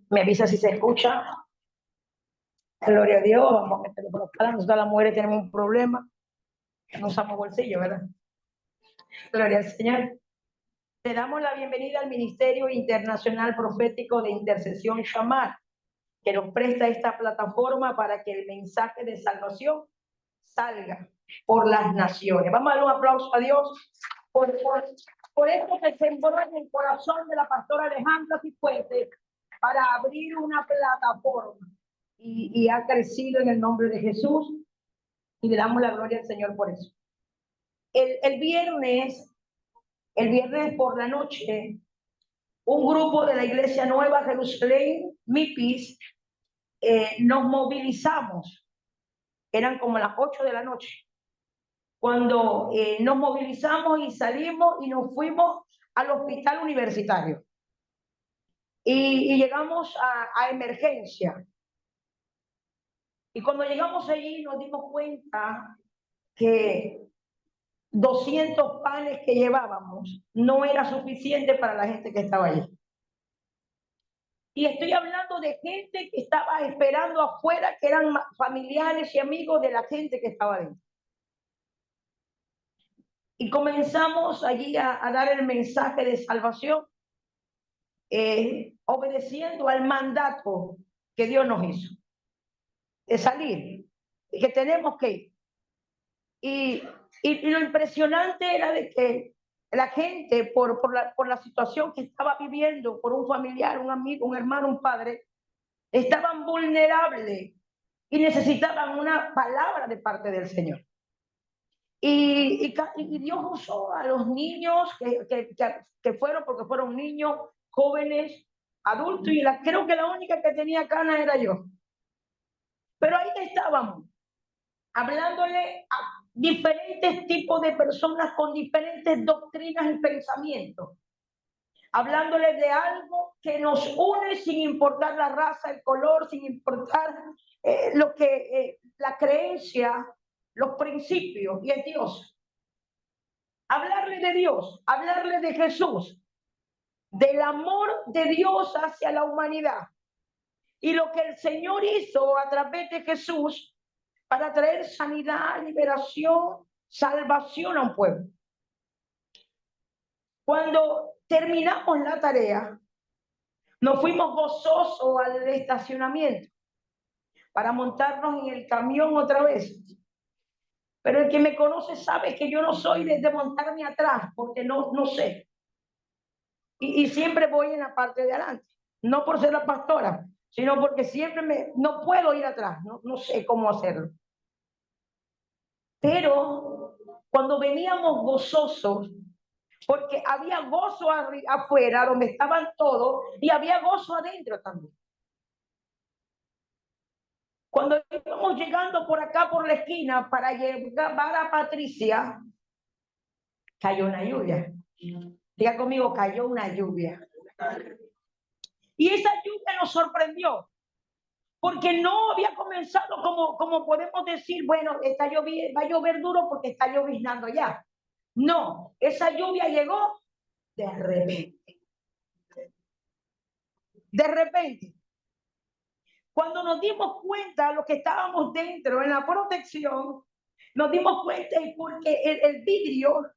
Me avisa si se escucha. Gloria a Dios, vamos a meterlo por acá. Nosotros las mujeres tenemos un problema. No usamos bolsillo, ¿verdad? Gloria al Señor. Le damos la bienvenida al Ministerio Internacional Profético de Intercesión Shamar, que nos presta esta plataforma para que el mensaje de salvación salga por las naciones. Vamos a dar un aplauso a Dios por esto que sembró en el corazón de la pastora Alejandra Cifuentes para abrir una plataforma. Y ha crecido en el nombre de Jesús y le damos la gloria al Señor por eso. El viernes por la noche, un grupo de la Iglesia Nueva Jerusalén, MIPIS, nos movilizamos. Eran como las 8 de la noche. Cuando nos movilizamos y salimos y nos fuimos al hospital universitario. Y llegamos a emergencia. Y cuando llegamos allí nos dimos cuenta que 200 panes que llevábamos no era suficiente para la gente que estaba allí. Y estoy hablando de gente que estaba esperando afuera, que eran familiares y amigos de la gente que estaba dentro. Y comenzamos allí a dar el mensaje de salvación, obedeciendo al mandato que Dios nos hizo, de salir, y que tenemos que ir. Y lo impresionante era de que la gente, por la situación que estaba viviendo, por un familiar, un amigo, un hermano, un padre, estaban vulnerables y necesitaban una palabra de parte del Señor. Y Dios usó a los niños que fueron, porque fueron niños, jóvenes, adultos, y creo que la única que tenía canas era yo. Pero ahí estábamos, hablándole a diferentes tipos de personas con diferentes doctrinas y pensamientos, hablándole de algo que nos une sin importar la raza, el color, sin importar la creencia, los principios, y es Dios. Hablarle de Dios, hablarle de Jesús, del amor de Dios hacia la humanidad y lo que el Señor hizo a través de Jesús para traer sanidad, liberación, salvación a un pueblo. Cuando terminamos la tarea, nos fuimos gozosos al estacionamiento para montarnos en el camión otra vez. Pero el que me conoce sabe que yo no soy de montarme atrás, porque no sé. Y siempre voy en la parte de adelante. No por ser la pastora, sino porque siempre no puedo ir atrás. No sé cómo hacerlo. Pero cuando veníamos gozosos, porque había gozo afuera donde estaban todos y había gozo adentro también. Cuando íbamos llegando por acá por la esquina para llevar a Patricia, cayó una lluvia. Diga conmigo, cayó una lluvia. Y esa lluvia nos sorprendió, porque no había comenzado como podemos decir, bueno, va a llover duro porque está lloviznando ya. No, esa lluvia llegó de repente. De repente. Cuando nos dimos cuenta, los que estábamos dentro en la protección, nos dimos cuenta y porque el vidrio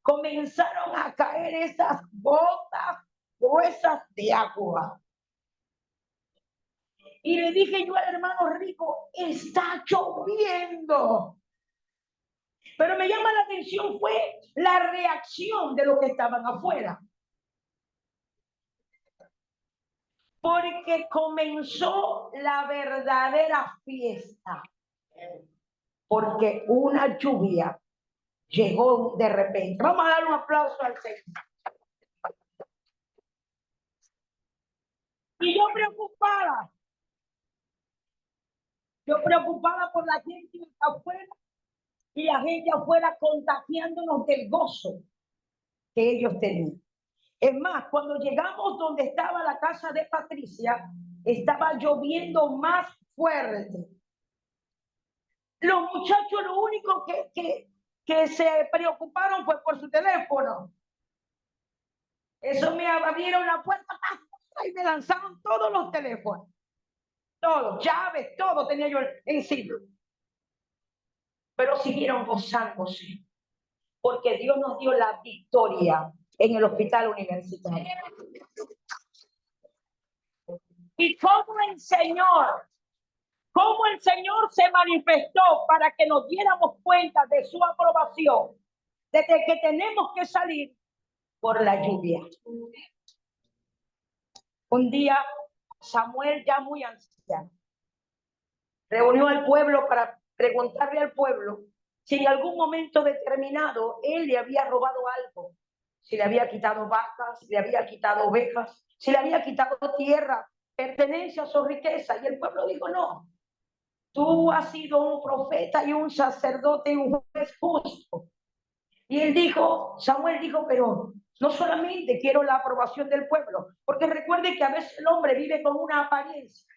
comenzaron a caer esas gotas gruesas de agua. Y le dije yo al hermano Rico, está lloviendo. Pero me llama la atención fue la reacción de los que estaban afuera. Porque comenzó la verdadera fiesta. Porque una lluvia llegó de repente. Vamos a dar un aplauso al Señor. Y yo preocupada por la gente afuera y la gente afuera contagiándonos del gozo que ellos tenían. Es más, cuando llegamos donde estaba la casa de Patricia, estaba lloviendo más fuerte. Los muchachos lo único que se preocuparon fue por su teléfono. Eso me abrieron la puerta. y me lanzaron todos los teléfonos, todos, llaves, todo tenía yo encima. Pero siguieron gozándose, porque Dios nos dio la victoria en el hospital universitario. Y cómo el Señor se manifestó para que nos diéramos cuenta de su aprobación, de que tenemos que salir por la lluvia. Un día, Samuel, ya muy anciano, reunió al pueblo para preguntarle al pueblo si en algún momento determinado él le había robado algo, si le había quitado vacas, si le había quitado ovejas, si le había quitado tierra, pertenencias o riqueza. Y el pueblo dijo: no, tú has sido un profeta y un sacerdote y un juez justo. Y él dijo, Samuel dijo, pero no solamente quiero la aprobación del pueblo, porque recuerde que a veces el hombre vive con una apariencia.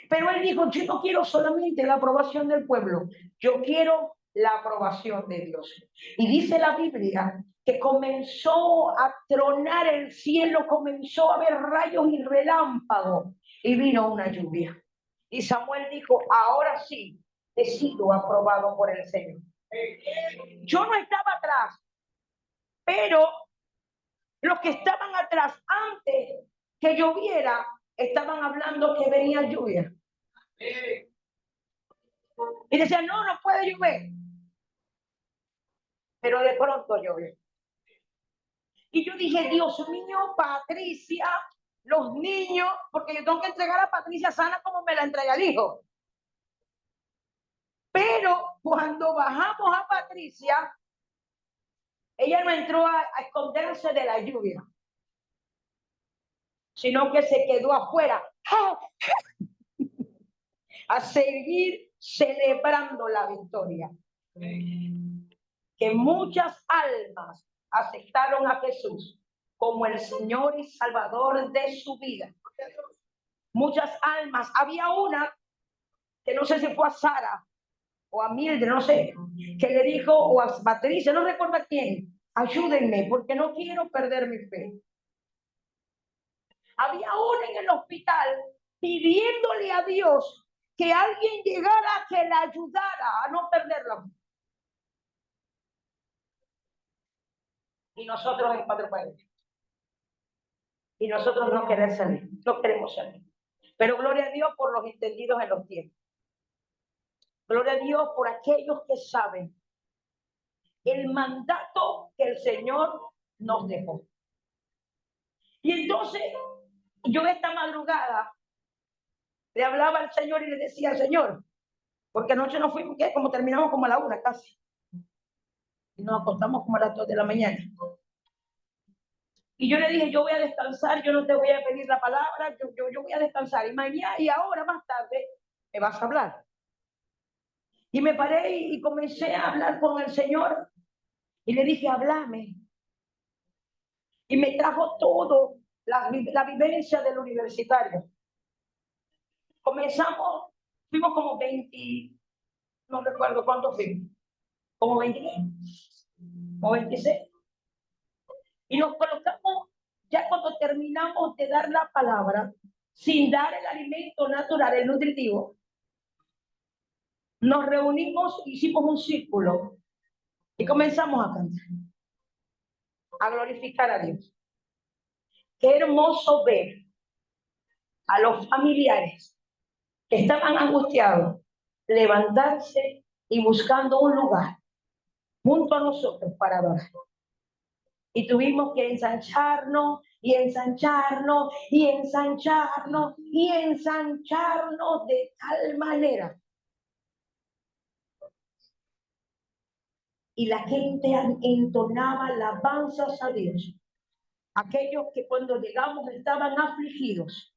Pero él dijo, yo no quiero solamente la aprobación del pueblo, yo quiero la aprobación de Dios. Y dice la Biblia que comenzó a tronar el cielo, comenzó a haber rayos y relámpagos, y vino una lluvia. Y Samuel dijo, ahora sí, he sido aprobado por el Señor. Yo no estaba atrás, pero los que estaban atrás antes que lloviera estaban hablando que venía lluvia. Y decían, no, no puede llover. Pero de pronto llovió. Y yo dije, Dios mío, Patricia, los niños, porque yo tengo que entregar a Patricia sana como me la entrega el hijo. Pero cuando bajamos a Patricia, ella no entró a esconderse de la lluvia, sino que se quedó afuera a seguir celebrando la victoria. Que muchas almas aceptaron a Jesús como el Señor y Salvador de su vida. Muchas almas. Había una que no sé si fue a Sara o a Mildred, no sé, que le dijo, o a Patricia, no recuerdo a quién, ayúdenme porque no quiero perder mi fe. Había una en el hospital pidiéndole a Dios que alguien llegara que la ayudara a no perder la fe. Y nosotros en Padre Padre. Y nosotros no queremos salir, no queremos salir. Pero gloria a Dios por los entendidos en los tiempos. Gloria a Dios por aquellos que saben el mandato que el Señor nos dejó. Y entonces, yo esta madrugada le hablaba al Señor y le decía, Señor, porque anoche nos fuimos, ¿qué? Como terminamos como a la 1 casi. Y nos acostamos como a las 2 de la mañana. Y yo le dije, yo voy a descansar, yo no te voy a pedir la palabra, yo voy a descansar. Y mañana y ahora más tarde me vas a hablar. Y me paré y comencé a hablar con el Señor. Y le dije, háblame. Y me trajo todo, la vivencia del universitario. Comenzamos, fuimos como 20, no recuerdo cuántos fuimos, como 20, como 26. Y nos colocamos, ya cuando terminamos de dar la palabra, sin dar el alimento natural, el nutritivo, nos reunimos, hicimos un círculo y comenzamos a cantar, a glorificar a Dios. Qué hermoso ver a los familiares que estaban angustiados levantarse y buscando un lugar junto a nosotros para adorar. Y tuvimos que ensancharnos y ensancharnos y ensancharnos y ensancharnos de tal manera. Y la gente entonaba alabanzas a Dios. Aquellos que cuando llegamos estaban afligidos,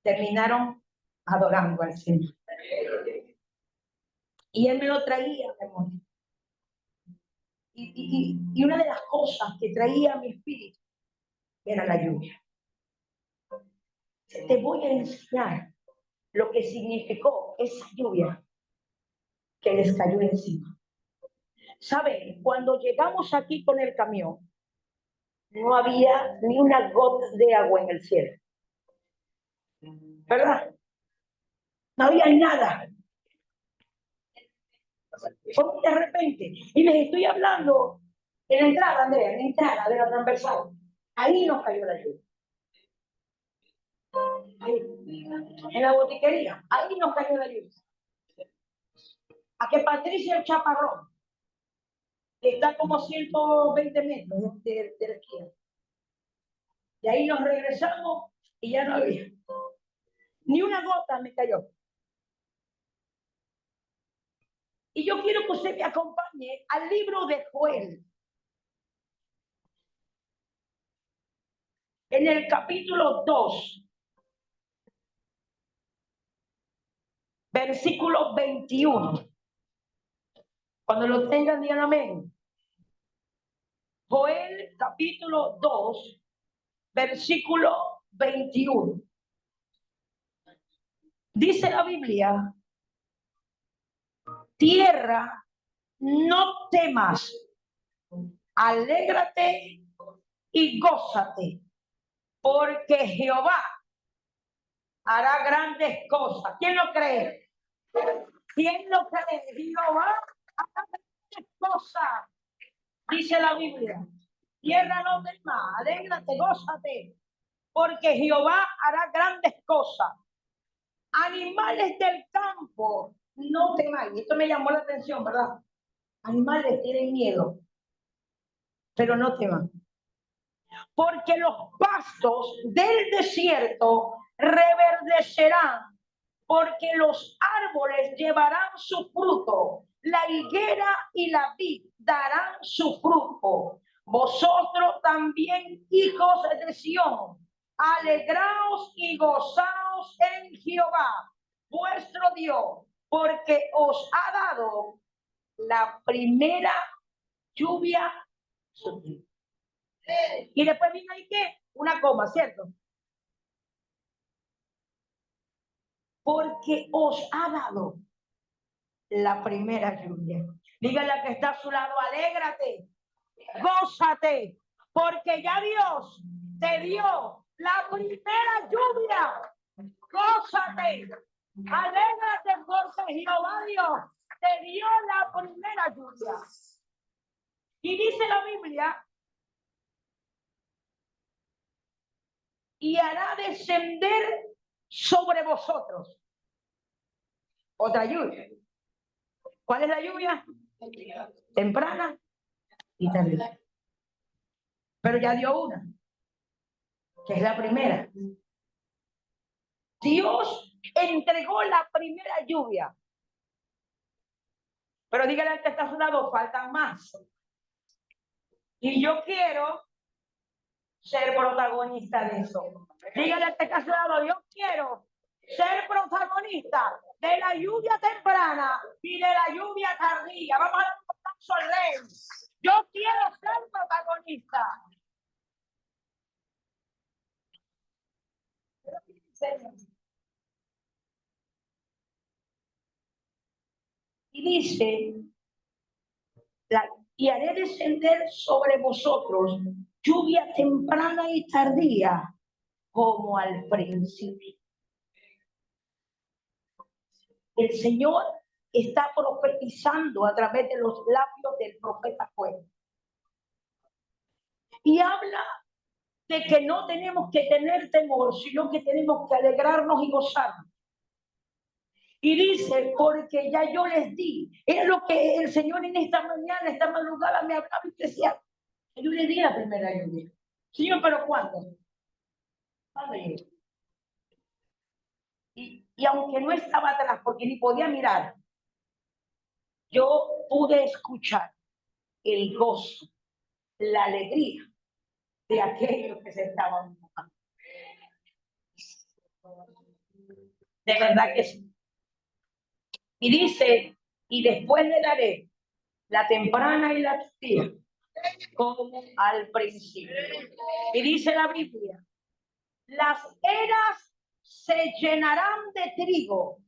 terminaron adorando al Señor. Y Él me lo traía a memoria. Y una de las cosas que traía a mi espíritu era la lluvia. Te voy a enseñar lo que significó esa lluvia que les cayó encima. ¿Saben? Cuando llegamos aquí con el camión, no había ni una gota de agua en el cielo. ¿Verdad? No había nada. Fue de repente. Y les estoy hablando en la entrada, Andrea, en la entrada de la transversal. Ahí nos cayó la lluvia. Ahí, en la botiquería. Ahí nos cayó la lluvia. A que Patricia el Chaparrón, que está como 120 metros de la esquina. Y ahí nos regresamos y ya no había. Ni una gota me cayó. Y yo quiero que usted me acompañe al libro de Joel. En el capítulo 2, versículo 21. Cuando lo tengan, digan amén. Joel, capítulo 2, versículo 21. Dice la Biblia: tierra, no temas, alégrate y gózate, porque Jehová hará grandes cosas. ¿Quién lo cree? ¿Quién lo cree? Jehová hará grandes cosas, dice la Biblia. Tierra, no temas, alégrate, gózate, porque Jehová hará grandes cosas. Animales del campo, no temáis. Esto me llamó la atención, ¿verdad? Animales tienen miedo, pero no teman. Porque los pastos del desierto reverdecerán, porque los árboles llevarán su fruto, la higuera y la vid darán su fruto. Vosotros también, hijos de Sión, alegraos y gozaos en Jehová, vuestro Dios, porque os ha dado la primera lluvia sutil. Y después vino ahí que una coma, ¿cierto? Porque os ha dado la primera lluvia. Dígale a que está a su lado, alégrate, gózate, porque ya Dios te dio la primera lluvia. Gózate, alégrate, porque Jehová Dios te dio la primera lluvia. Y dice la Biblia: y hará descender sobre vosotros otra lluvia. ¿Cuál es la lluvia? Temprana y tardía. Pero ya dio una, que es la primera. Dios entregó la primera lluvia. Pero dígale al que está a su lado, faltan más. Y yo quiero ser protagonista de eso. Dígale al que está a su lado, yo quiero ser protagonista de la lluvia temprana y de la lluvia tardía. Vamos a dar un aplauso al rey. Yo quiero ser protagonista. Y dice, y haré descender sobre vosotros lluvia temprana y tardía, como al principio. El Señor está profetizando a través de los labios del profeta Joel. Y habla de que no tenemos que tener temor, sino que tenemos que alegrarnos y gozarnos. Y dice, porque ya yo les di. Es lo que el Señor en esta mañana, esta madrugada me hablaba y decía, yo le di la primera lluvia. Señor, ¿pero cuándo? ¿Cuándo llegó? Y aunque no estaba atrás, porque ni podía mirar, yo pude escuchar el gozo, la alegría de aquellos que se estaban mojando. De verdad que sí. Y dice, y después le daré la temprana y la tardía, como al principio. Y dice la Biblia, las eras se llenarán de trigo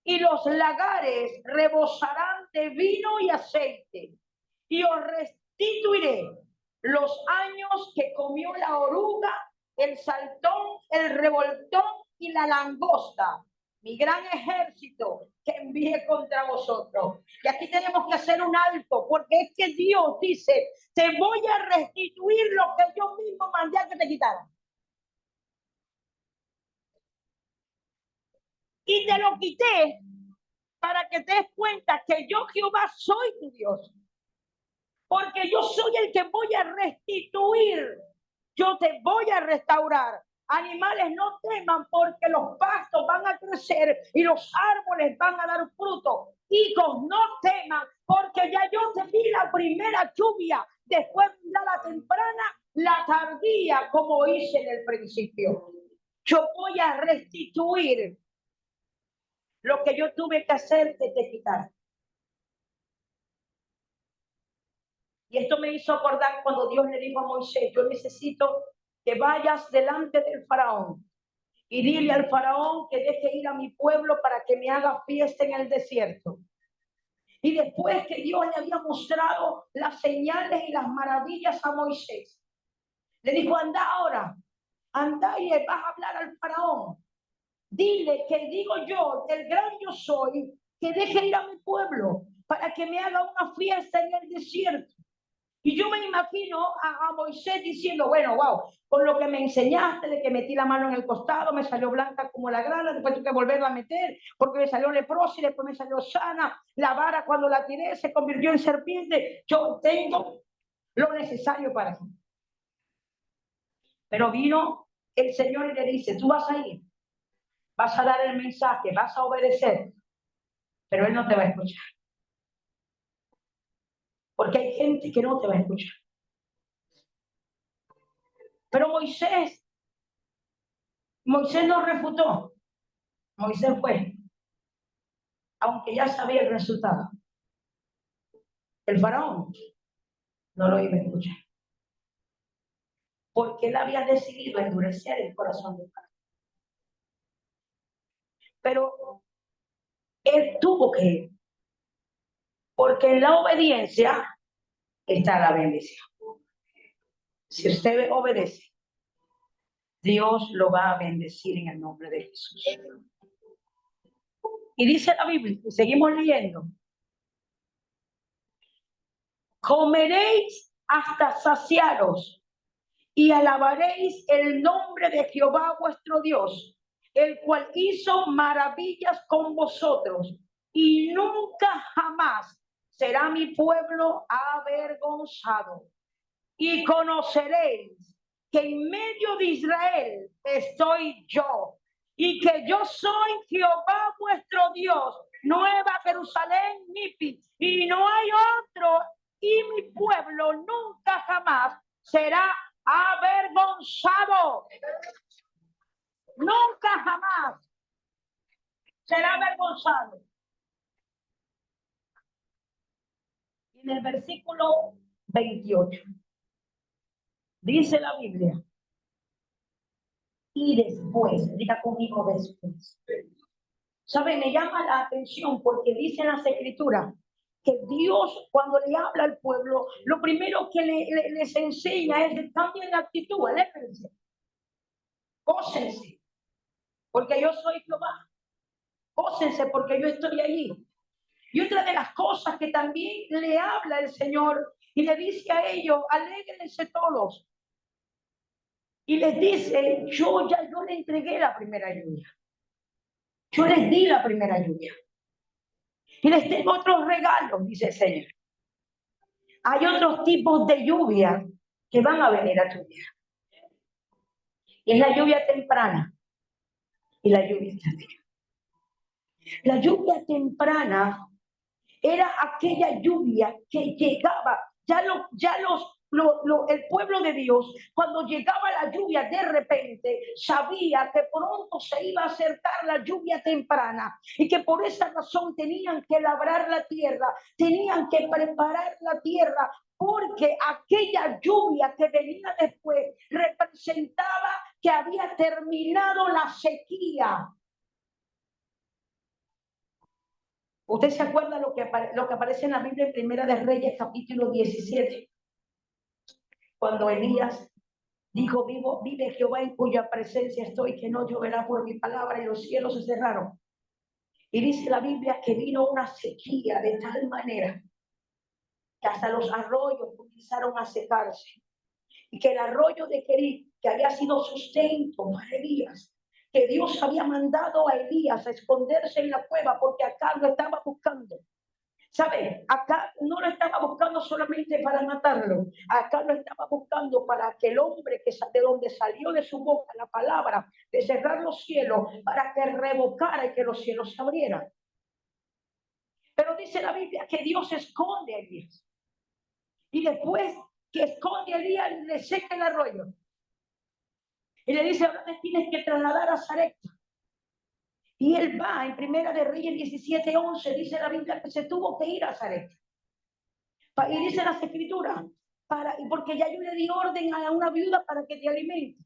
y los lagares rebosarán de vino y aceite, y os restituiré los años que comió la oruga, el saltón, el revoltón y la langosta, mi gran ejército que envié contra vosotros. Y aquí tenemos que hacer un alto, porque es que Dios dice, te voy a restituir lo que yo mismo mandé a que te quitaran. Y te lo quité para que te des cuenta que yo, Jehová, soy tu Dios. Porque yo soy el que voy a restituir. Yo te voy a restaurar. Animales, no teman, porque los pastos van a crecer y los árboles van a dar fruto. Hijos, no teman, porque ya yo te di la primera lluvia. Después vendrá la temprana, la tardía, como hice en el principio. Yo voy a restituir lo que yo tuve que hacer que te quitar. Y esto me hizo acordar cuando Dios le dijo a Moisés, yo necesito que vayas delante del faraón y dile al faraón que deje ir a mi pueblo para que me haga fiesta en el desierto. Y después que Dios le había mostrado las señales y las maravillas a Moisés, le dijo, anda ahora, anda y le vas a hablar al faraón. Dile que digo yo, el gran yo soy, que deje ir a mi pueblo para que me haga una fiesta en el desierto. Y yo me imagino a Moisés diciendo, bueno, wow, con lo que me enseñaste de que metí la mano en el costado, me salió blanca como la grana, después tuve que volverla a meter porque me salió leprosa y después me salió sana. La vara cuando la tiré se convirtió en serpiente. Yo tengo lo necesario para eso. Pero vino el Señor y le dice, tú vas a ir, vas a dar el mensaje, vas a obedecer, pero Él no te va a escuchar. Porque hay gente que no te va a escuchar. Pero Moisés no refutó. Moisés fue, aunque ya sabía el resultado. El faraón no lo iba a escuchar. Porque él había decidido endurecer el corazón del faraón. Pero él tuvo que ir. Porque en la obediencia está la bendición. Si usted obedece, Dios lo va a bendecir en el nombre de Jesús. Y dice la Biblia, y seguimos leyendo, comeréis hasta saciaros y alabaréis el nombre de Jehová vuestro Dios, el cual hizo maravillas con vosotros, y nunca jamás será mi pueblo avergonzado. Y conoceréis que en medio de Israel estoy yo, y que yo soy Jehová vuestro Dios, Nueva Jerusalén, Nipi, y no hay otro, y mi pueblo nunca jamás será avergonzado. Nunca jamás será avergonzado. En el versículo 28 dice la Biblia, y después, diga conmigo después. ¿Sabe? Me llama la atención porque dice en las escrituras que Dios, cuando le habla al pueblo, lo primero que les enseña es que cambien la actitud, aléjense, gócense, porque yo soy Jehová, gócense porque yo estoy allí. Y otra de las cosas que también le habla el Señor y le dice a ellos, alégrense todos. Y les dice, yo le entregué la primera lluvia. Yo les di la primera lluvia. Y les tengo otros regalos, dice el Señor. Hay otros tipos de lluvia que van a venir a tu vida. Y es la lluvia temprana y la lluvia tardía. La lluvia temprana era aquella lluvia que llegaba, el pueblo de Dios, cuando llegaba la lluvia de repente, sabía que pronto se iba a acercar la lluvia temprana y que por esa razón tenían que labrar la tierra, tenían que preparar la tierra, porque aquella lluvia que venía después representaba que había terminado la sequía. ¿Usted se acuerda lo que aparece en la Biblia en Primera de Reyes, capítulo 17? cuando Elías dijo, vive Jehová en cuya presencia estoy, que no lloverá por mi palabra, y los cielos se cerraron. Y dice la Biblia que vino una sequía de tal manera que hasta los arroyos comenzaron a secarse. Y que el arroyo de Querit, que había sido sustento para Elías, que Dios había mandado a Elías a esconderse en la cueva porque acá lo estaba buscando. ¿Sabe? Acá no lo estaba buscando solamente para matarlo. Acá lo estaba buscando para que el hombre que de donde salió de su boca la palabra de cerrar los cielos, para que revocara y que los cielos se abrieran. Pero dice la Biblia que Dios esconde a Elías. Y después que esconde a Elías, le seca el arroyo. Y le dice, ahora te tienes que trasladar a Sarepta. Y él va, en Primera de Reyes 17:11, dice la Biblia que se tuvo que ir a Sarepta. Y dice las escrituras, porque ya yo le di orden a una viuda para que te alimente.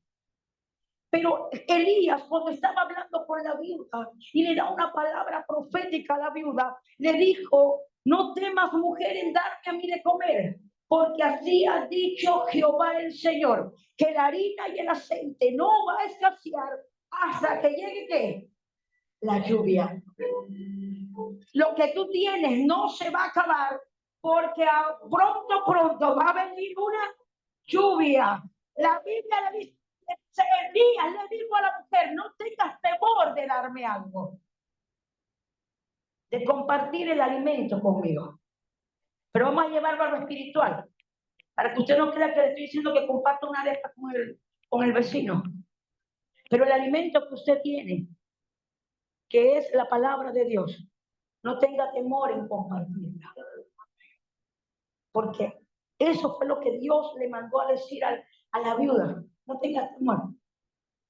Pero Elías, cuando estaba hablando con la viuda y le da una palabra profética a la viuda, le dijo, no temas, mujer, en darme a mí de comer, porque así ha dicho Jehová el Señor, que la harina y el aceite no va a escasear hasta que llegue ¿qué? La lluvia. Lo que tú tienes no se va a acabar, porque pronto va a venir una lluvia. La Biblia le dice, Elías le dijo a la mujer, no tengas temor de darme algo, de compartir el alimento conmigo. Pero vamos a llevarlo a lo espiritual, para que usted no crea que le estoy diciendo que comparta una arepa con el vecino. Pero el alimento que usted tiene, que es la palabra de Dios, no tenga temor en compartirla. Porque eso fue lo que Dios le mandó a decir a la viuda. No tengas temor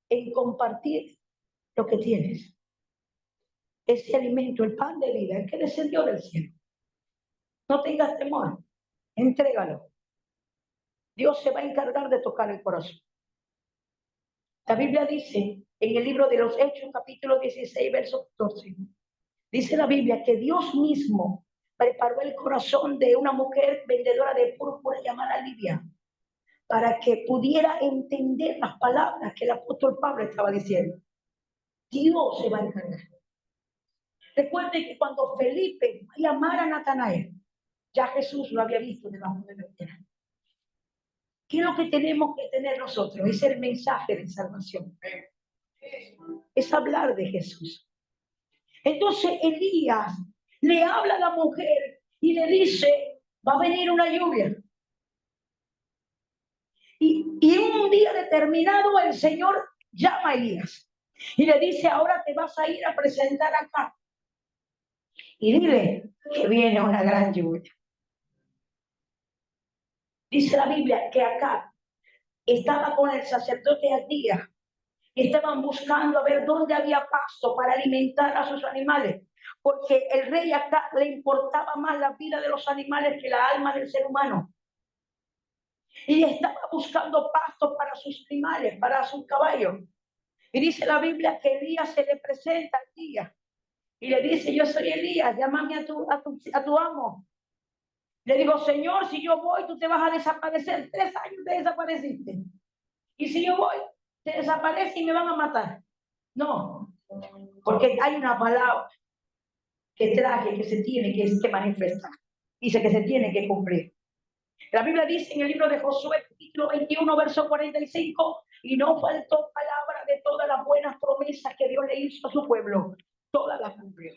en compartir lo que tienes. Ese alimento, el pan de vida, el que descendió del cielo. No tengas temor, entrégalo. Dios se va a encargar de tocar el corazón. La Biblia dice en el libro de los Hechos, capítulo 16, verso 14, dice la Biblia que Dios mismo preparó el corazón de una mujer vendedora de púrpura llamada Lidia, para que pudiera entender las palabras que el apóstol Pablo estaba diciendo. Dios se va a encargar. Recuerden que cuando Felipe fue a llamar a Natanael, ya Jesús lo había visto debajo de la piedra. ¿Qué es lo que tenemos que tener nosotros? Es el mensaje de salvación. Es hablar de Jesús. Entonces Elías le habla a la mujer y le dice, va a venir una lluvia. Y en un día determinado el Señor llama a Elías y le dice, ahora te vas a ir a presentar acá. Y dile que viene una gran lluvia. Dice la Biblia que acá estaba con el sacerdote Abdías y estaban buscando a ver dónde había pasto para alimentar a sus animales, porque el rey acá le importaba más la vida de los animales que la alma del ser humano. Y estaba buscando pasto para sus animales, para sus caballos. Y dice la Biblia que Elías se le presenta al día y le dice, yo soy Elías, llámame a tu amo. Le digo, Señor, si yo voy, tú te vas a desaparecer. 3 años te desapareciste. Y si yo voy, te desaparece y me van a matar. No, porque hay una palabra que traje, que se tiene que manifestar. Dice que se tiene que cumplir. La Biblia dice en el libro de Josué, capítulo 21, verso 45, y no faltó palabra de todas las buenas promesas que Dios le hizo a su pueblo. Todas las cumplió.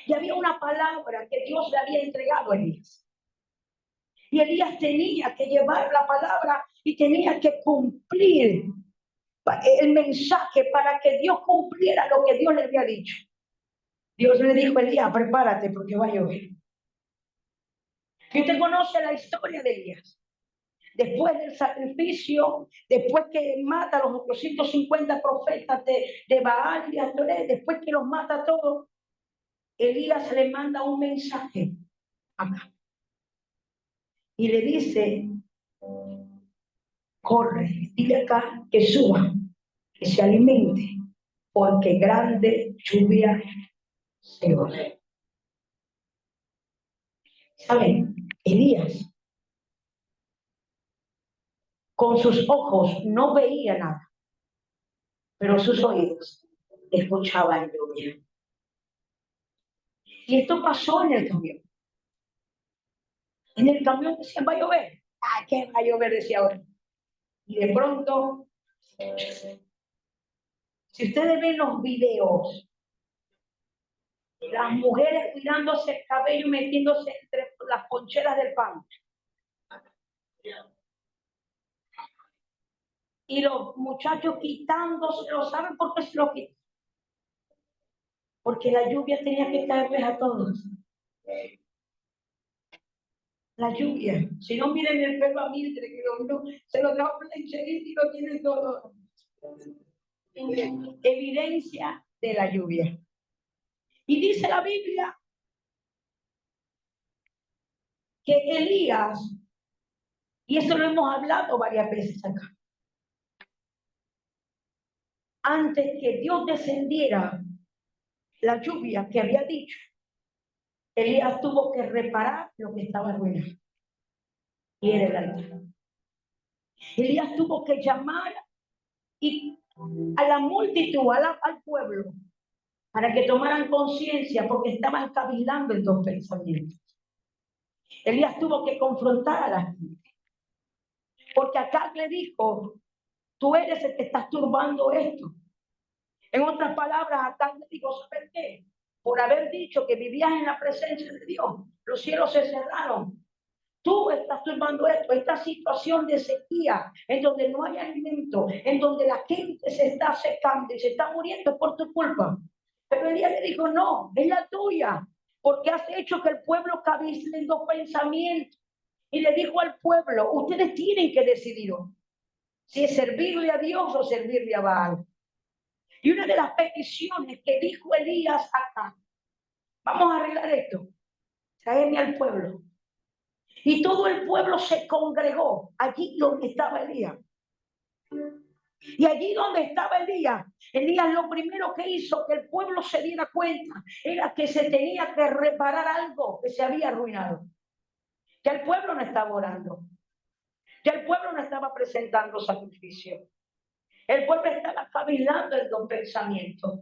Y había una palabra que Dios le había entregado a Elías. Y Elías tenía que llevar la palabra y tenía que cumplir el mensaje para que Dios cumpliera lo que Dios le había dicho. Dios le dijo a Elías, prepárate porque va a llover. Y usted conoce la historia de Elías. Después del sacrificio, después que mata a los 850 profetas de Baal y Astoré, después que los mata a todos, Elías le manda un mensaje acá. Y le dice, corre, dile acá que suba, que se alimente, porque grande lluvia se oye. ¿Saben? Elías Con sus ojos no veía nada, pero sus oídos escuchaban lluvia. Y esto pasó en el camión. En el camión decían, va a llover. Ah, ¿qué va a llover? Decía ahora. Y de pronto, si ustedes ven los videos, las mujeres cuidándose el cabello, metiéndose entre las poncheras del pan. Y los muchachos quitándoselo, ¿saben por qué se lo quitan? Porque la lluvia tenía que caerles a todos. La lluvia. Si no, miren el pelo a Mildred, que se lo trajo plancherito y lo tiene todo. Evidencia de la lluvia. Y dice la Biblia que Elías, y eso lo hemos hablado varias veces acá, antes que Dios descendiera la lluvia que había dicho, Elías tuvo que reparar lo que estaba arruinado. Y era el altar. Elías tuvo que llamar a la multitud, al pueblo, para que tomaran conciencia, porque estaban cavilando en dos pensamientos. Elías tuvo que confrontar a la gente, porque acá le dijo, tú eres el que estás turbando esto. En otras palabras, acá le dijo, ¿sabes qué? Por haber dicho que vivías en la presencia de Dios, los cielos se cerraron. Tú estás turbando esto, esta situación de sequía, en donde no hay alimento, en donde la gente se está secando y se está muriendo por tu culpa. Pero Elías le dijo, no, es la tuya, porque has hecho que el pueblo cabizle en dos pensamientos. Y le dijo al pueblo, ustedes tienen que decidir si es servirle a Dios o servirle a Baal. Y una de las peticiones que dijo Elías acá, vamos a arreglar esto, tráeme al pueblo. Y todo el pueblo se congregó allí donde estaba Elías. Y allí donde estaba Elías, Elías lo primero que hizo que el pueblo se diera cuenta era que se tenía que reparar algo que se había arruinado. Que el pueblo no estaba orando. Que el pueblo no estaba presentando sacrificio. El pueblo estaba cavilando en dos pensamientos.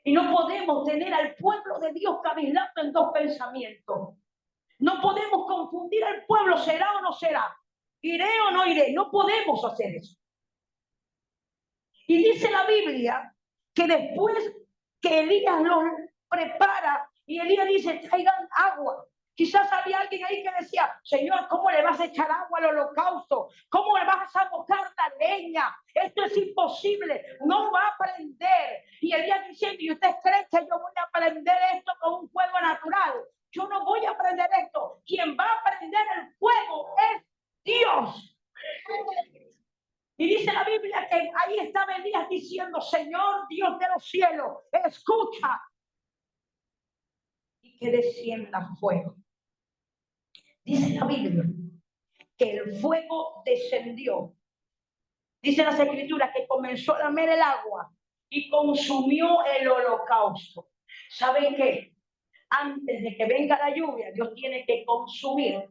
Y no podemos tener al pueblo de Dios cavilando en dos pensamientos. No podemos confundir al pueblo, ¿será o no será? ¿Iré o no iré? No podemos hacer eso. Y dice la Biblia que después que Elías los prepara y Elías dice, traigan agua. Quizás había alguien ahí que decía, Señor, ¿cómo le vas a echar agua al holocausto? ¿Cómo le vas a buscar la leña? Esto es imposible, no va a prender. Y Elías diciendo, ¿y usted cree que yo voy a prender esto con un fuego natural? Yo no voy a prender esto. Quien va a prender el fuego es Dios. Y dice la Biblia que ahí estaba Elías diciendo, Señor Dios de los cielos, escucha. Y que descienda fuego. Dice la Biblia que el fuego descendió. Dice las escrituras que comenzó a lamer el agua y consumió el holocausto. ¿Saben qué? Antes de que venga la lluvia, Dios tiene que consumir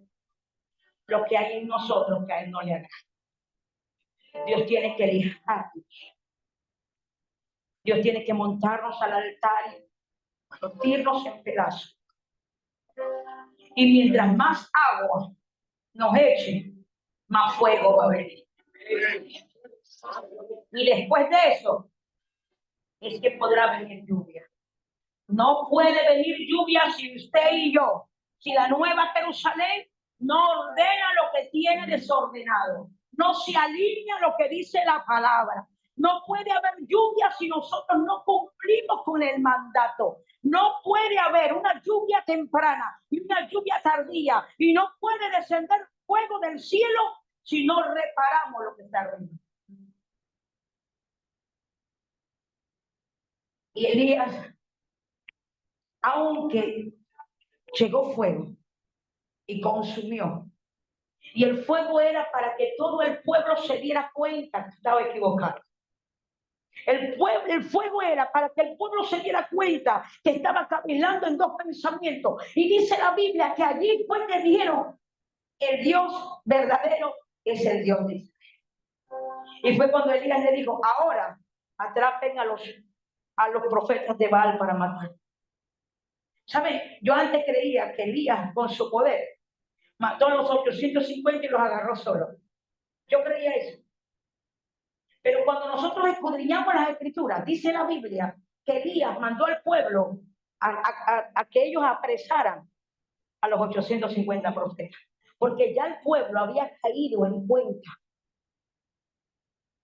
lo que hay en nosotros que a Él no le agrada. Dios tiene que dejarnos. Dios tiene que montarnos al altar y partirnos en pedazos. Y mientras más agua nos eche, más fuego va a venir. Y después de eso, es que podrá venir lluvia. No puede venir lluvia si usted y yo, si la nueva Jerusalén no ordena lo que tiene desordenado, no se alinea lo que dice la palabra. No puede haber lluvia si nosotros no cumplimos con el mandato. No puede haber una lluvia temprana y una lluvia tardía. Y no puede descender fuego del cielo si no reparamos lo que está arriba. Y Elías, aunque llegó fuego y consumió, y el fuego era para que todo el pueblo se diera cuenta que estaba equivocado. El fuego era para que el pueblo se diera cuenta que estaba caminando en dos pensamientos. Y dice la Biblia que allí fue que vieron el Dios verdadero es el Dios de Israel. Y fue cuando Elías le dijo, ahora atrapen a los profetas de Baal para matar. ¿Saben? Yo antes creía que Elías con su poder mató a los 850 y los agarró solo. Yo creía eso. Pero cuando nosotros escudriñamos las escrituras, dice la Biblia que Elías mandó al pueblo a que ellos apresaran a los 850 profetas. Porque ya el pueblo había caído en cuenta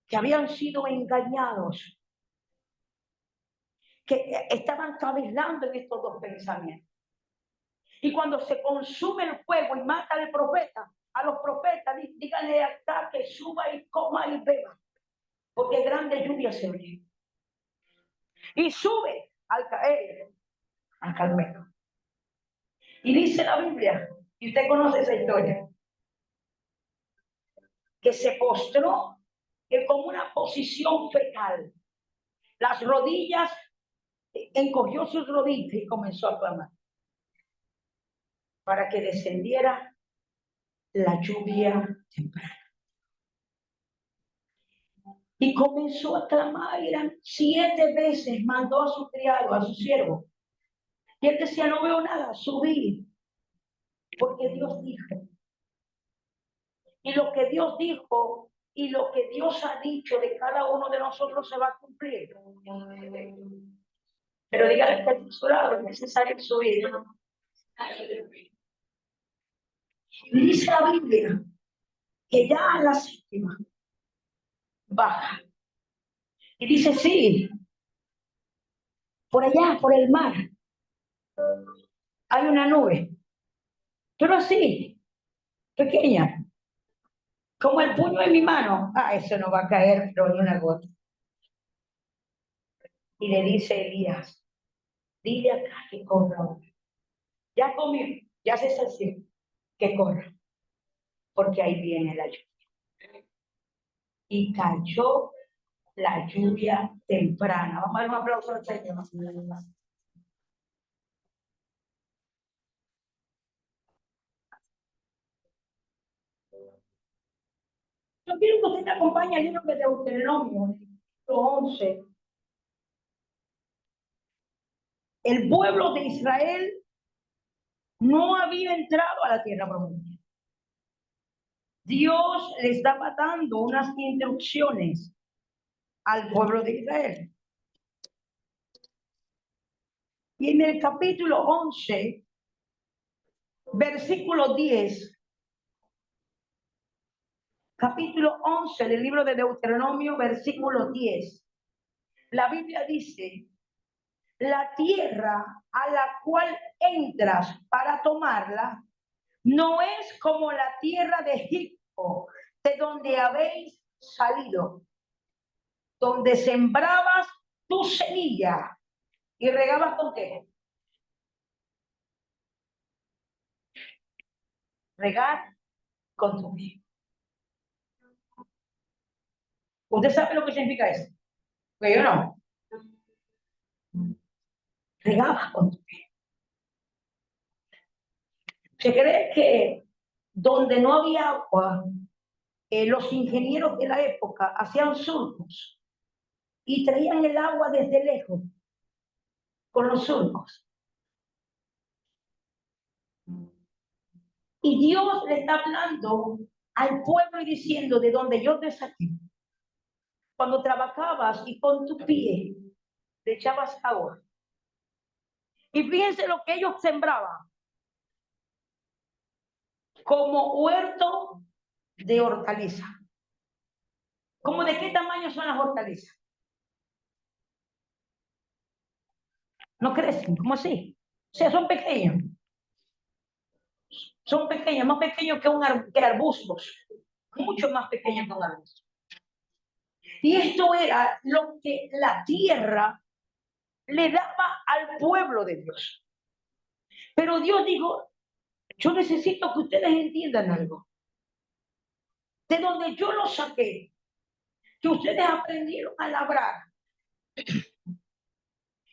que habían sido engañados, que estaban cavilando en estos dos pensamientos. Y cuando se consume el fuego y mata al profeta, a los profetas, díganle acá que suba y coma y beba, porque grande lluvia se oye. Y sube al caer al Carmelo. Y dice la Biblia, y usted conoce esa historia, que se postró en como una posición fetal. Las rodillas, encogió sus rodillas y comenzó a clamar para que descendiera la lluvia temprana. Y comenzó a clamar, y eran 7 veces, mandó a su criado, a su siervo. Y él decía, no veo nada, subí, porque Dios dijo. Y lo que Dios dijo y lo que Dios ha dicho de cada uno de nosotros se va a cumplir. Pero dígale que a su lado es necesario subir. Y dice la Biblia que ya a la 7ª baja. Y dice, sí, por allá, por el mar, hay una nube, pero así, pequeña, como el puño en mi mano. Eso no va a caer, pero ni una gota. Y le dice Elías, dile acá que corra. Ya comió, ya se sació, que corra, porque ahí viene la lluvia. Y cayó la lluvia temprana. Vamos a dar un aplauso al Señor. Yo quiero que usted me acompañe al libro de Deuteronomio, 11. El pueblo de Israel no había entrado a la tierra prometida. Dios le estaba dando unas instrucciones al pueblo de Israel. Y en el capítulo 11, versículo 10, capítulo 11 del libro de Deuteronomio, versículo 10, la Biblia dice, la tierra a la cual entras para tomarla no es como la tierra de Egipto, de donde habéis salido, donde sembrabas tu semilla y regabas con qué. Regar con tu pie. ¿Usted sabe lo que significa eso? Que yo no. Regabas con tu pie. Se cree que donde no había agua, los ingenieros de la época hacían surcos y traían el agua desde lejos con los surcos. Y Dios le está hablando al pueblo y diciendo, de donde yo te saqué, cuando trabajabas y con tu pie le echabas agua. Y fíjense lo que ellos sembraban, como huerto de hortaliza. ¿Cómo de qué tamaño son las hortalizas? No crecen, ¿cómo así? O sea, son pequeños. Son pequeños, más pequeños que arbustos. Mucho más pequeños que un arbusto. Y esto era lo que la tierra le daba al pueblo de Dios. Pero Dios dijo, yo necesito que ustedes entiendan algo. De donde yo los saqué, que ustedes aprendieron a labrar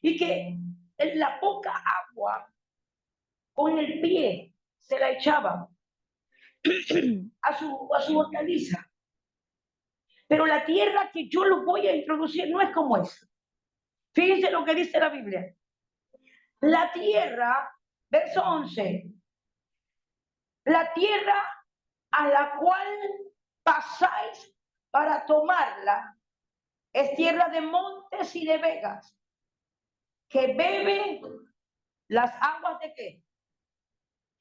y que en la poca agua con el pie se la echaban a su hortaliza. Pero la tierra que yo los voy a introducir no es como esa. Fíjense lo que dice la Biblia. La tierra, verso 11, la tierra a la cual pasáis para tomarla es tierra de montes y de vegas, que bebe las aguas de ¿qué?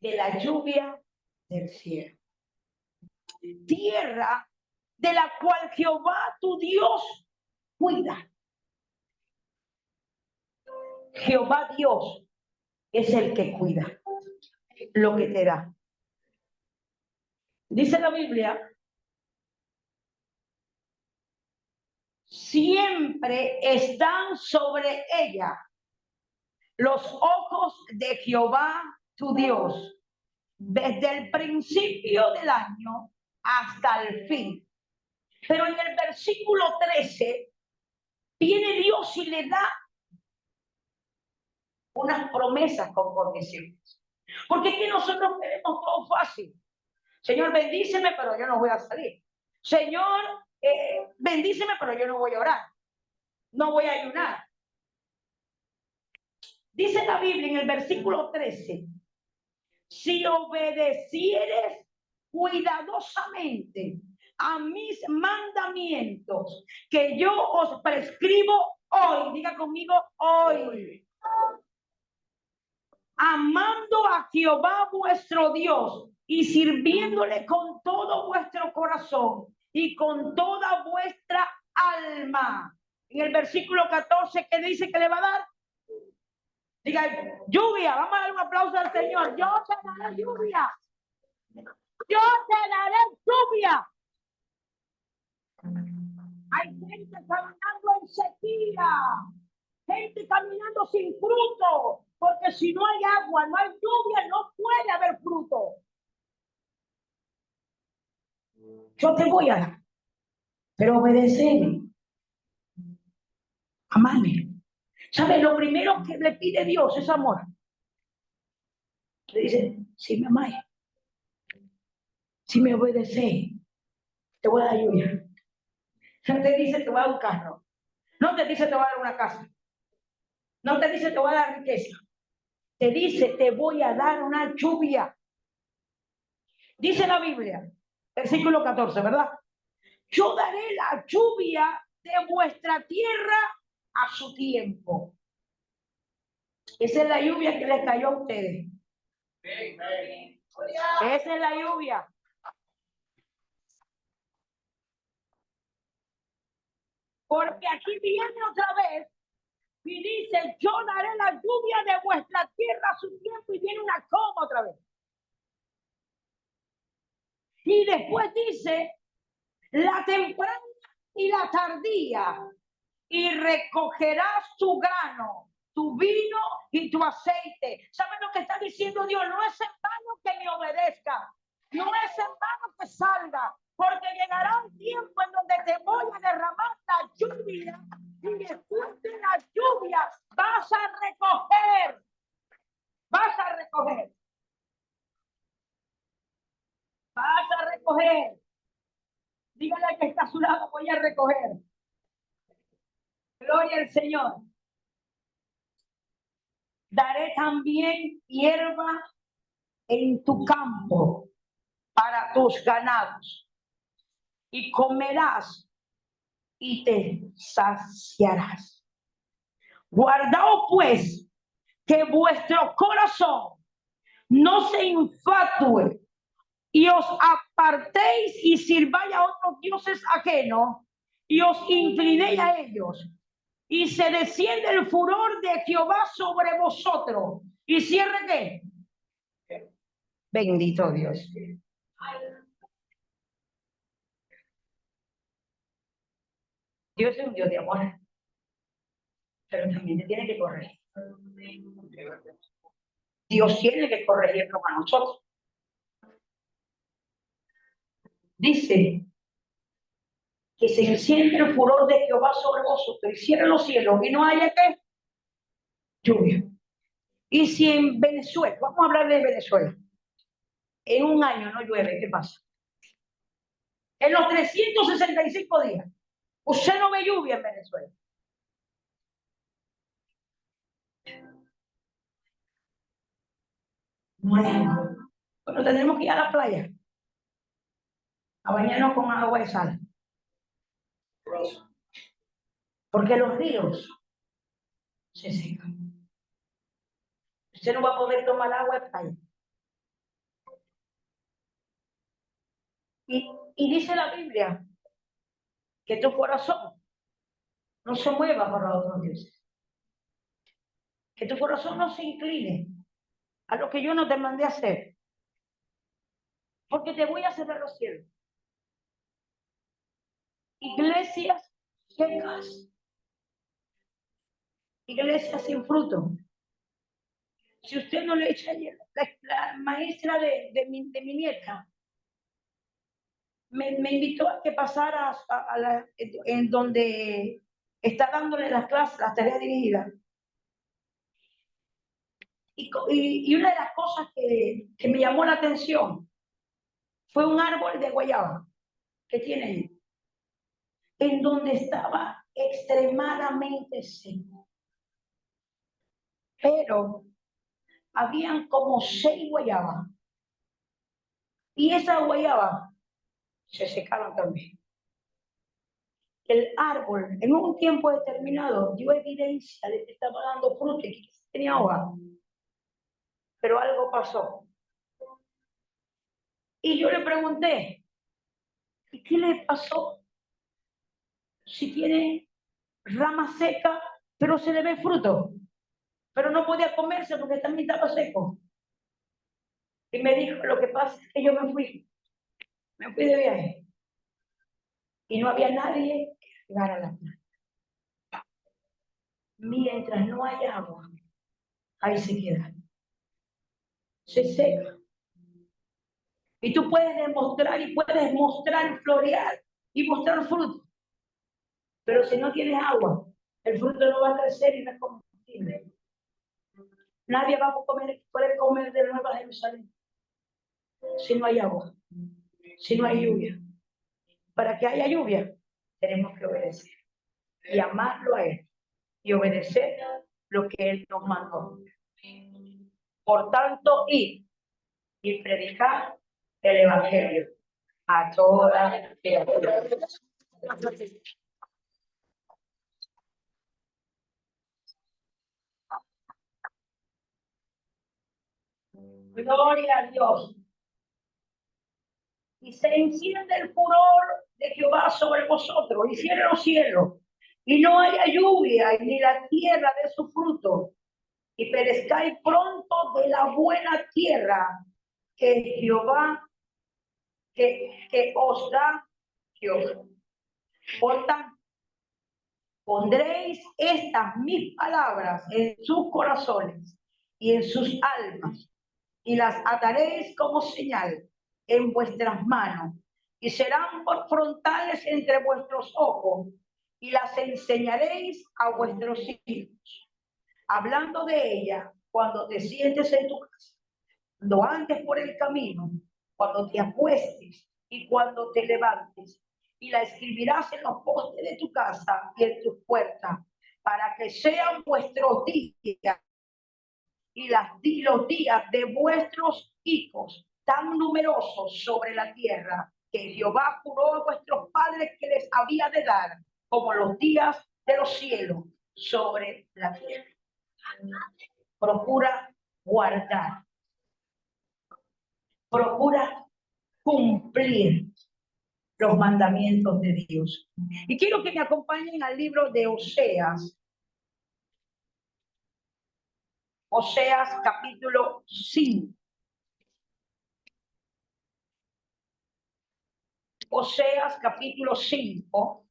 De la lluvia del cielo. Tierra de la cual Jehová tu Dios cuida. Jehová Dios es el que cuida lo que te da. Dice la Biblia, siempre están sobre ella los ojos de Jehová tu Dios, desde el principio del año hasta el fin. Pero en el versículo 13, viene Dios y le da unas promesas con condiciones. Porque es que nosotros queremos todo fácil. Señor, bendíceme, pero yo no voy a salir. Señor, bendíceme, pero yo no voy a orar. No voy a ayunar. Dice la Biblia en el versículo 13, si obedecieres cuidadosamente a mis mandamientos que yo os prescribo hoy, diga conmigo hoy, amando a Jehová vuestro Dios y sirviéndole con todo vuestro corazón y con toda vuestra alma. En el versículo 14, ¿qué dice que le va a dar? Diga, lluvia. Vamos a dar un aplauso al Señor. Yo te daré lluvia. Yo te daré lluvia. Hay gente caminando en sequía, gente caminando sin fruto, porque si no hay agua, no hay lluvia, no puede haber fruto. Yo te voy a dar, pero obedeceme, amame. ¿Sabes? Lo primero que le pide Dios es amor. Le dice, si me amáis, si me obedecéis, te voy a dar lluvia. No te dice te voy a dar un carro, no te dice te voy a dar una casa, no te dice te voy a dar riqueza, te dice te voy a dar una lluvia. Dice la Biblia, versículo 14, ¿verdad? Yo daré la lluvia de vuestra tierra a su tiempo. Esa es la lluvia que les cayó a ustedes. Esa es la lluvia. Porque aquí viene otra vez y dice, yo daré la lluvia de vuestra tierra a su tiempo, y viene una coma otra vez. Y después dice, la temprana y la tardía, y recogerás tu grano, tu vino y tu aceite. ¿Saben lo que está diciendo Dios? No es en vano que me obedezca, no es en vano que salga, porque llegará un tiempo en donde te voy a derramar la lluvia, y después de la lluvia vas a recoger, vas a recoger, vas a recoger. Dígale al que está a su lado, voy a recoger. Gloria al Señor. Daré también hierba en tu campo para tus ganados, y comerás y te saciarás. Guardaos pues que vuestro corazón no se infatúe y os apartéis y sirváis a otros dioses ajenos y os inclinéis a ellos, y se desciende el furor de Jehová sobre vosotros. ¿Y cierre qué? Bendito Dios. Dios es un Dios de amor, pero también te tiene que corregir. Dios tiene que corregirnos a nosotros. Dice que se enciende el furor de Jehová sobre vosotros y cierre los cielos y no haya que lluvia. Y si en Venezuela, vamos a hablar de Venezuela, en un año no llueve, ¿qué pasa? En los 365 días. Usted no ve lluvia en Venezuela. No hay agua. Bueno, tendremos que ir a la playa a bañarnos con agua de sal. Porque los ríos se secan. Usted no va a poder tomar agua de playa. Y dice la Biblia que tu corazón no se mueva por los otros dioses. Que tu corazón no se incline a lo que yo no te mandé a hacer. Porque te voy a cerrar los cielos. Iglesias secas. Iglesias sin fruto. Si usted no le echa la maestra de mi nieta, me invitó a que pasara en donde está dándole las clases, las tareas dirigidas. Y una de las cosas que me llamó la atención fue un árbol de guayaba que tiene ahí, en donde estaba extremadamente seco. Pero habían como 6 guayabas. Y esas guayabas se secaron también. El árbol, en un tiempo determinado, dio evidencia de que estaba dando fruto y que tenía hoja. Pero algo pasó. Y yo le pregunté, ¿y qué le pasó? Si tiene rama seca, pero se le ve fruto. Pero no podía comerse porque también estaba seco. Y me dijo, lo que pasa es que yo me fui de viaje. Y no había nadie que regara la planta. Mientras no haya agua, ahí se queda. Se seca. Y tú puedes demostrar y puedes mostrar, florear y mostrar fruto. Pero si no tienes agua, el fruto no va a crecer y no es comestible. Nadie va a poder comer de Nueva Jerusalén si no hay agua, si no hay lluvia. Para que haya lluvia, tenemos que obedecer y amarlo a Él y obedecer lo que Él nos mandó. Por tanto, ir y predicar el Evangelio a toda criatura. Gloria a Dios. Y se enciende el furor de Jehová sobre vosotros, y cierre los cielos, y no haya lluvia, ni la tierra de su fruto, y perezcáis pronto de la buena tierra que Jehová, que os da Jehová. Por tanto, pondréis estas mis palabras en sus corazones y en sus almas, y las ataréis como señal en vuestras manos, y serán por frontales entre vuestros ojos, y las enseñaréis a vuestros hijos. Hablando de ella, cuando te sientes en tu casa, cuando andes por el camino, cuando te acuestes y cuando te levantes, y la escribirás en los postes de tu casa y en tus puertas, para que sean vuestros días y los días de vuestros hijos tan numerosos sobre la tierra que Jehová juró a vuestros padres que les había de dar, como los días de los cielos sobre la tierra. Procura guardar, procura cumplir los mandamientos de Dios. Y quiero que me acompañen al libro de Oseas. Oseas capítulo 5. Oseas capítulo 5.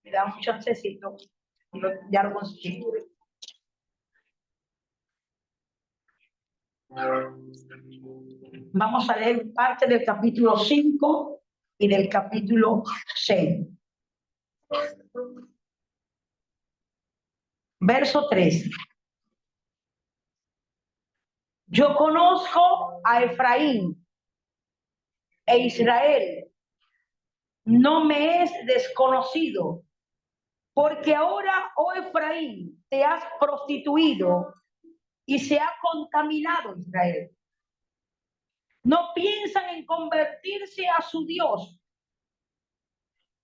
Me da un chancecito. Ya lo conseguí. Vamos a leer parte del capítulo 5 y del capítulo 6. Verso 3. Yo conozco a Efraín e Israel no me es desconocido, porque ahora, oh Efraín, te has prostituido y se ha contaminado Israel. No piensan en convertirse a su Dios,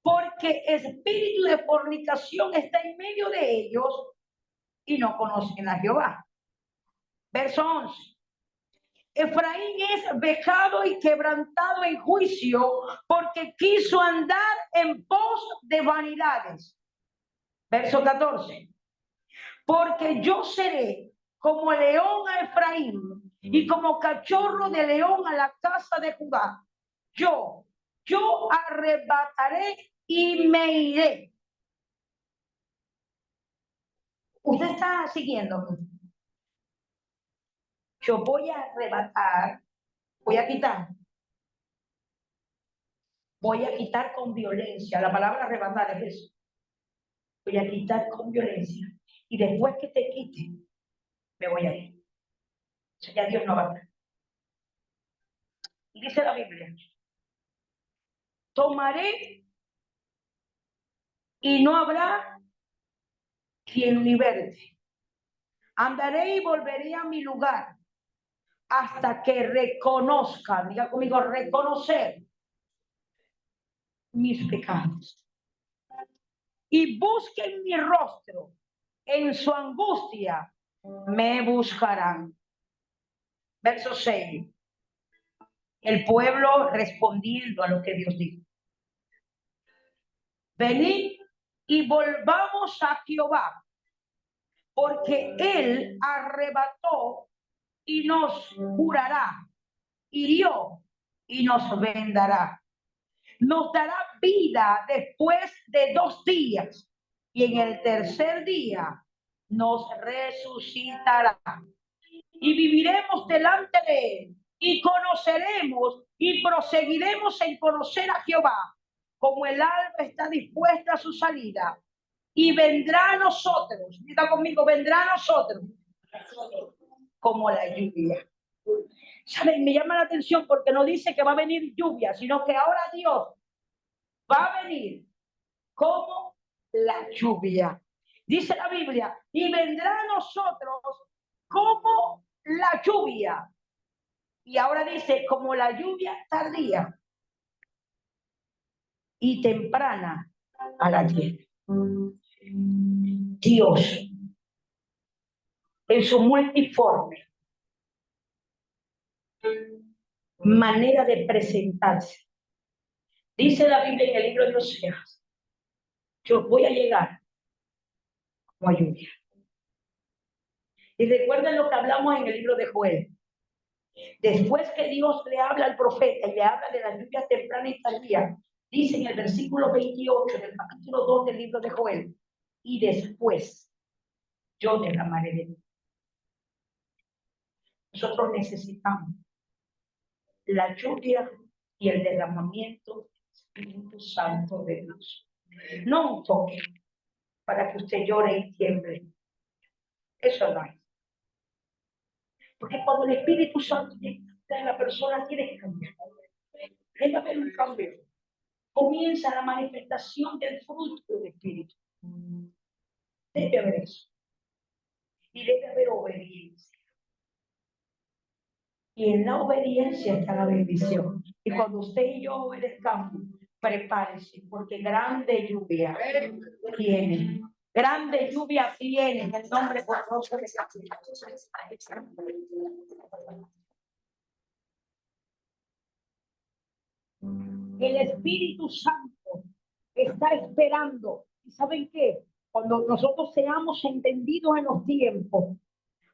porque espíritu de fornicación está en medio de ellos y no conocen a Jehová. Verso 11. Efraín es vejado y quebrantado en juicio porque quiso andar en pos de vanidades. Verso 14. Porque yo seré como león a Efraín y como cachorro de león a la casa de Judá. Yo arrebataré y me iré. Usted está siguiendo. Yo voy a arrebatar, voy a quitar con violencia. La palabra arrebatar es eso. Voy a quitar con violencia. Y después que te quite, me voy a ir. O sea, ya Dios no va a estar. Y dice la Biblia, tomaré y no habrá quien liberte. Andaré y volveré a mi lugar hasta que reconozca, diga conmigo, reconocer mis pecados. Y busquen mi rostro. En su angustia me buscarán. Verso 6. El pueblo respondiendo a lo que Dios dijo. Venid y volvamos a Jehová, porque él arrebató y nos curará, hirió y nos vendará. Nos dará vida después de 2 días y en el tercer día nos resucitará. Y viviremos delante de él y conoceremos y proseguiremos en conocer a Jehová, como el alba está dispuesta a su salida. Y vendrá a nosotros, diga conmigo, vendrá a nosotros como la lluvia. ¿Saben? Me llama la atención porque no dice que va a venir lluvia, sino que ahora Dios va a venir como la lluvia. Dice la Biblia, y vendrá a nosotros como la lluvia. Y ahora dice, como la lluvia tardía y temprana a la tierra. Dios, en su multiforme manera de presentarse, dice la Biblia en el libro de Oseas, yo voy a llegar como a lluvia. Y recuerden lo que hablamos en el libro de Joel. Después que Dios le habla al profeta y le habla de la lluvia temprana y tardía, dice en el versículo 28 del capítulo 2 del libro de Joel, y después yo derramaré de mí. Nosotros necesitamos la lluvia y el derramamiento del Espíritu Santo de Dios. No un toque para que usted llore y tiemble. Eso no es. Porque cuando el Espíritu Santo está en la persona, tiene que cambiar. Debe haber un cambio. Comienza la manifestación del fruto del Espíritu. Debe haber eso. Y debe haber obediencia. Y en la obediencia está la bendición. Y cuando usted y yo obedezcamos, prepárese, porque grande lluvia tiene. Grande lluvia tiene en el nombre poderoso de Jesús. El Espíritu Santo está esperando. ¿Y saben qué? Cuando nosotros seamos entendidos en los tiempos,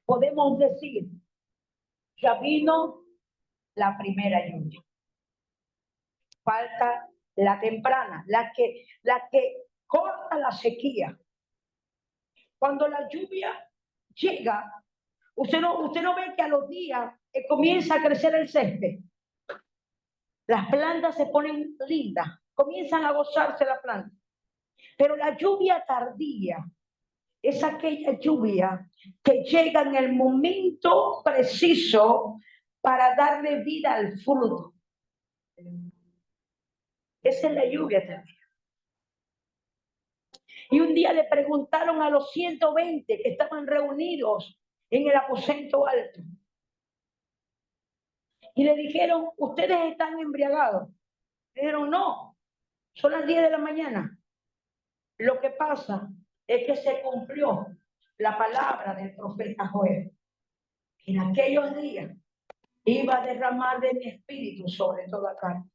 podemos decir, ya vino la primera lluvia. Falta la temprana, la que corta la sequía. Cuando la lluvia llega, usted no ve que a los días comienza a crecer el césped. Las plantas se ponen lindas, comienzan a gozarse las plantas. Pero la lluvia tardía es aquella lluvia que llega en el momento preciso para darle vida al fruto. Esa es la lluvia también. Y un día le preguntaron a los 120 que estaban reunidos en el aposento alto. Y le dijeron, ¿ustedes están embriagados? Le dijeron, no, son las 10 de la mañana. Lo que pasa es que se cumplió la palabra del profeta Joel. En aquellos días iba a derramar de mi espíritu sobre toda carne.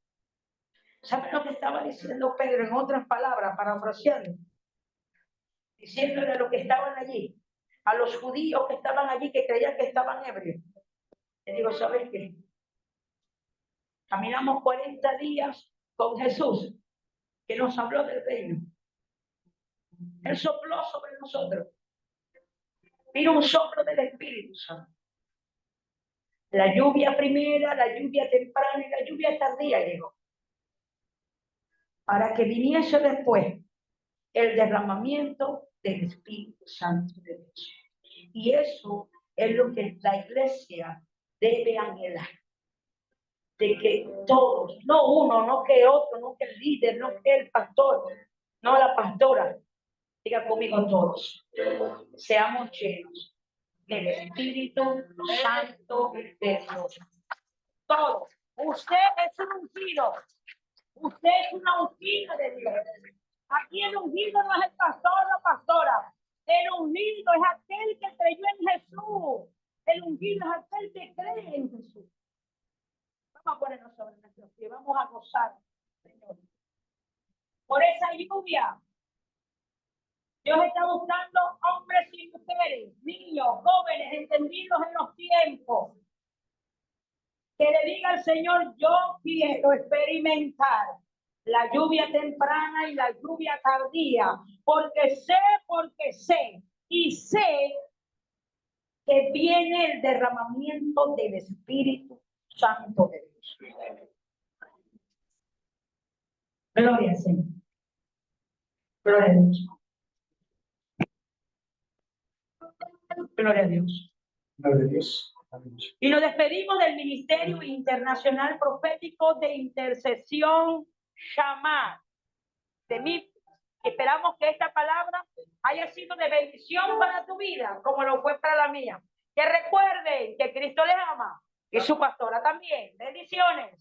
¿Saben lo que estaba diciendo Pedro en otras palabras, parafraseando? Diciéndole a los que estaban allí, a los judíos que estaban allí, que creían que estaban ebrios. Le digo, ¿sabes qué? Caminamos 40 días con Jesús, que nos habló del reino. Él sopló sobre nosotros. Vino un soplo del Espíritu Santo. La lluvia primera, la lluvia temprana y la lluvia tardía llegó. Para que viniese después el derramamiento del Espíritu Santo de Dios. Y eso es lo que la iglesia debe anhelar. De que todos, no uno, no que otro, no que el líder, no que el pastor, no la pastora, diga conmigo todos, seamos llenos del Espíritu Santo de Dios. Todos. Usted es un ungido. Usted es una ungida de Dios. Aquí el ungido no es el pastor o la pastora. El ungido es aquel que creyó en Jesús. El ungido es aquel que cree en Jesús. Vamos a ponernos sobre nuestros pies. Vamos a gozar, Señor. Por esa lluvia. Dios está buscando hombres y mujeres, niños, jóvenes, entendidos en los tiempos. Que le diga al Señor, yo quiero experimentar la lluvia temprana y la lluvia tardía, porque sé, y sé que viene el derramamiento del Espíritu Santo de Dios. Gloria al Señor. Gloria a Dios. Gloria a Dios. Gloria a Dios. Y nos despedimos del Ministerio Internacional Profético de Intercesión Shammah. De mí, esperamos que esta palabra haya sido de bendición para tu vida, como lo fue para la mía. Que recuerden que Cristo les ama y su pastora también. Bendiciones.